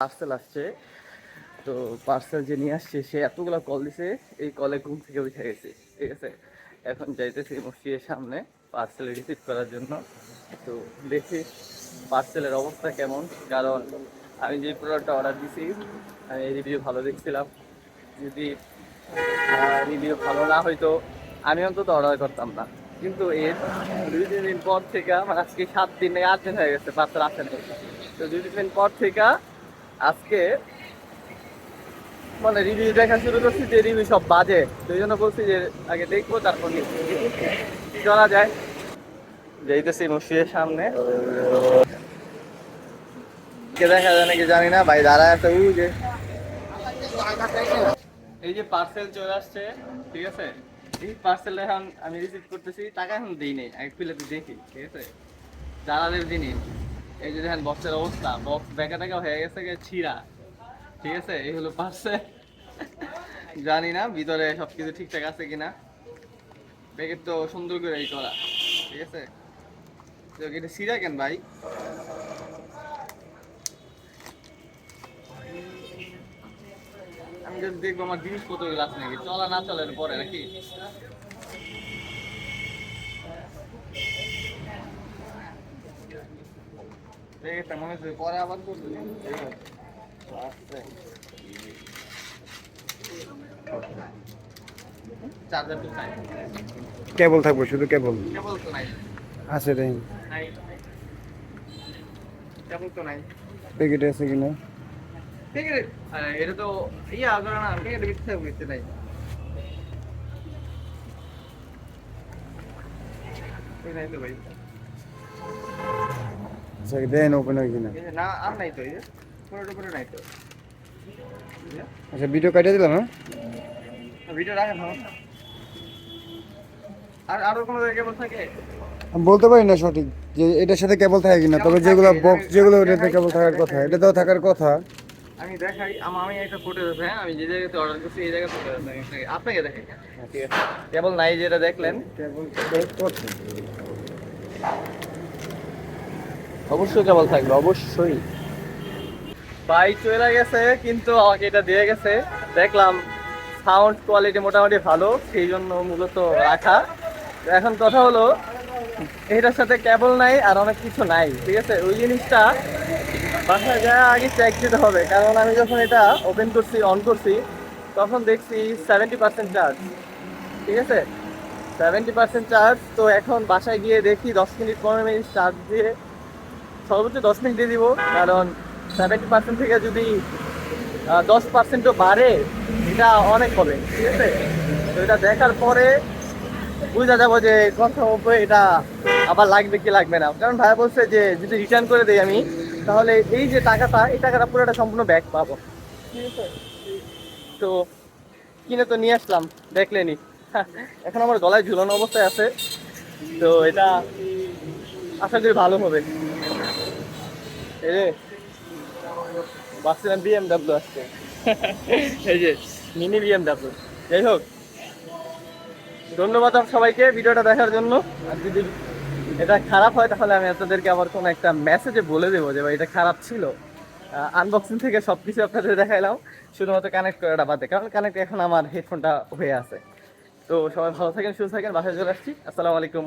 Parcel আসছে। তো parcel যে নিয়ে আসছে সে এতগুলো কল দিছে, এই কলে ঘুম থেকে উঠে গেছে। ঠিক আছে, এখন যাইতেছি মসজিদের সামনে পার্সেল রিসিভ করার জন্য। তো দেখি পার্সেলের অবস্থা কেমন, কারণ আমি যে প্রোডাক্টটা অর্ডার দিছি আমি রিভিউ ভালো দেখছিলাম। যদি রিভিউ ভালো না হইতো আমি অন্তত অর্ডার করতাম না। কিন্তু এর 2-3 দিন পর থেকে, মানে আজকে 7 দিন 8 দিন হয়ে গেছে পার্সেল আসে নাই। তো 2-3 দিন পর থেকে আজকে মানে রিভিউ দেখা শুরু করছি, যে রিভিউ সব বাজে। তো এই জন্য বলছি যে আগে দেখবো তারপর কি করা যায়। যাইতেছি মসজিদের সামনে, কে দেখা যায় নাকি জানি না, ভাই দাঁড়ায় আছে ওই যে। এই যে পার্সেল চলে আসছে, ঠিক আছে। এই পার্সেল এখন আমি রিসিভ করতেছি, টাকা এখন দিই নেই, এক খুলে দেখি। ঠিক আছে, জানালের জিনিস। এই যে দেখেন বক্সের অবস্থা, বক্স ব্যাকা টাকা হয়ে গেছে ছিঁড়া। ঠিক আছে, এই হলো পার্সেল। জানি না ভিতরে সবকিছু ঠিকঠাক আছে কিনা। প্যাকেট তো সুন্দর করে এই করা, ঠিক আছে। তো এটা ছিঁড়া কেন ভাই? আমি যদি দেখবো আমার জিনিসপত্র গুলো আছে নাকি, চলা না চলার পরে নাকি। প্যাকেটটা মনে হচ্ছে পরে আবার করবো। চার্জার তো নাই, কেবল থাকবো, শুধু কেবল কেবল তো নাই। আছে রে। নাই, কেবল তো নাই। প্যাকেট আছে কিনা? প্যাকেট এটা তো ইয়া করে না, প্যাকেট বিচ্ছে বুঝতে নাই। এই নাই তো ভাই, আচ্ছা দেন ওপেন হয় কিনা। এই যে না আর নাই তো, এই যে পুরোটা পুরো নাই তো। আচ্ছা ভিডিও কাটিয়ে দিলাম। হ্যাঁ ভিডিও রাখেন না। আর আরো কোনো জায়গায় কেবল থাকে? আমি বলতে পারি না সঠিক যে এটার সাথে কেবল থাকে কিনা, তবে যেগুলো বক্স যেগুলো ওটাতে কেবল থাকার কথা, এটাতেও থাকার কথা। আমি দেখাই, আমি একটা ফুটেজ আছে, হ্যাঁ আমি যে জায়গাতে অর্ডার করছি এই জায়গাতে আপনাকে দেখাই। ঠিক আছে, কেবল নাই যেটা দেখলেন, কেবল অবশ্যই কেবল থাকবে, অবশ্যই। ভাই চলে গেছে, কিন্তু আমাকে এটা দিয়ে গেছে। দেখলাম সাউন্ড কোয়ালিটি মোটামুটি ভালো, সেই জন্য মূলত রাখা। এখন কথা হলো এটার সাথে কেবল নাই আর অনেক কিছু নাই। ঠিক আছে, ওই জিনিসটা বাসায় যা আগে চেক দিতে হবে, কারণ আমি যখন এটা ওপেন করছি অন করছি তখন দেখছি 70% চার্জ। ঠিক আছে, 70% চার্জ। তো এখন বাসায় গিয়ে দেখি 10 মিনিট 15 মিনিট চার্জ দিয়ে, সর্বোচ্চ 10 মিনিট দিয়ে দিব, কারণ 70% থেকে যদি 10%ও বাড়ে এটা অনেক হবে। ঠিক আছে, তো এটা দেখার পরে বুঝা যাবো যে কনফার্ম এটা আবার লাগবে কি লাগবে না। কারণ ভাইয়া বলছে যে যদি রিটার্ন করে দেই আমি, তাহলে এই যে টাকাটা, এই টাকাটা পুরোটা সম্পূর্ণ ব্যাক পাবো। ঠিক আছে, তো কিনে তো নিয়ে আসলাম, দেখলেনি। এখন আমার গলায় ঝুলানো অবস্থায় আছে, তো এটা আশা করি ভালো হবে। এই যে ভাবছিলাম বিএমডাব্লিউ আসছে, এই যে মিনি বিএমডাব্লিউ। যাই হোক, ধন্যবাদ সবাইকে ভিডিওটা দেখার জন্য। আর যদি এটা খারাপ হয় তাহলে আমি আপনাদেরকে আবার কোনো একটা মেসেজে বলে দেবো যে ভাই এটা খারাপ ছিল। আনবক্সিং থেকে সবকিছু আপনাদের দেখাইলাম, শুধুমাত্র কানেক্ট করাটা বাদে, কারণ কানেক্ট এখন আমার হেডফোনটা হয়ে আছে। তো সবাই ভালো থাকেন, সুস্থ থাকেন, বাসায় চলে আসছি। আসসালামু আলাইকুম।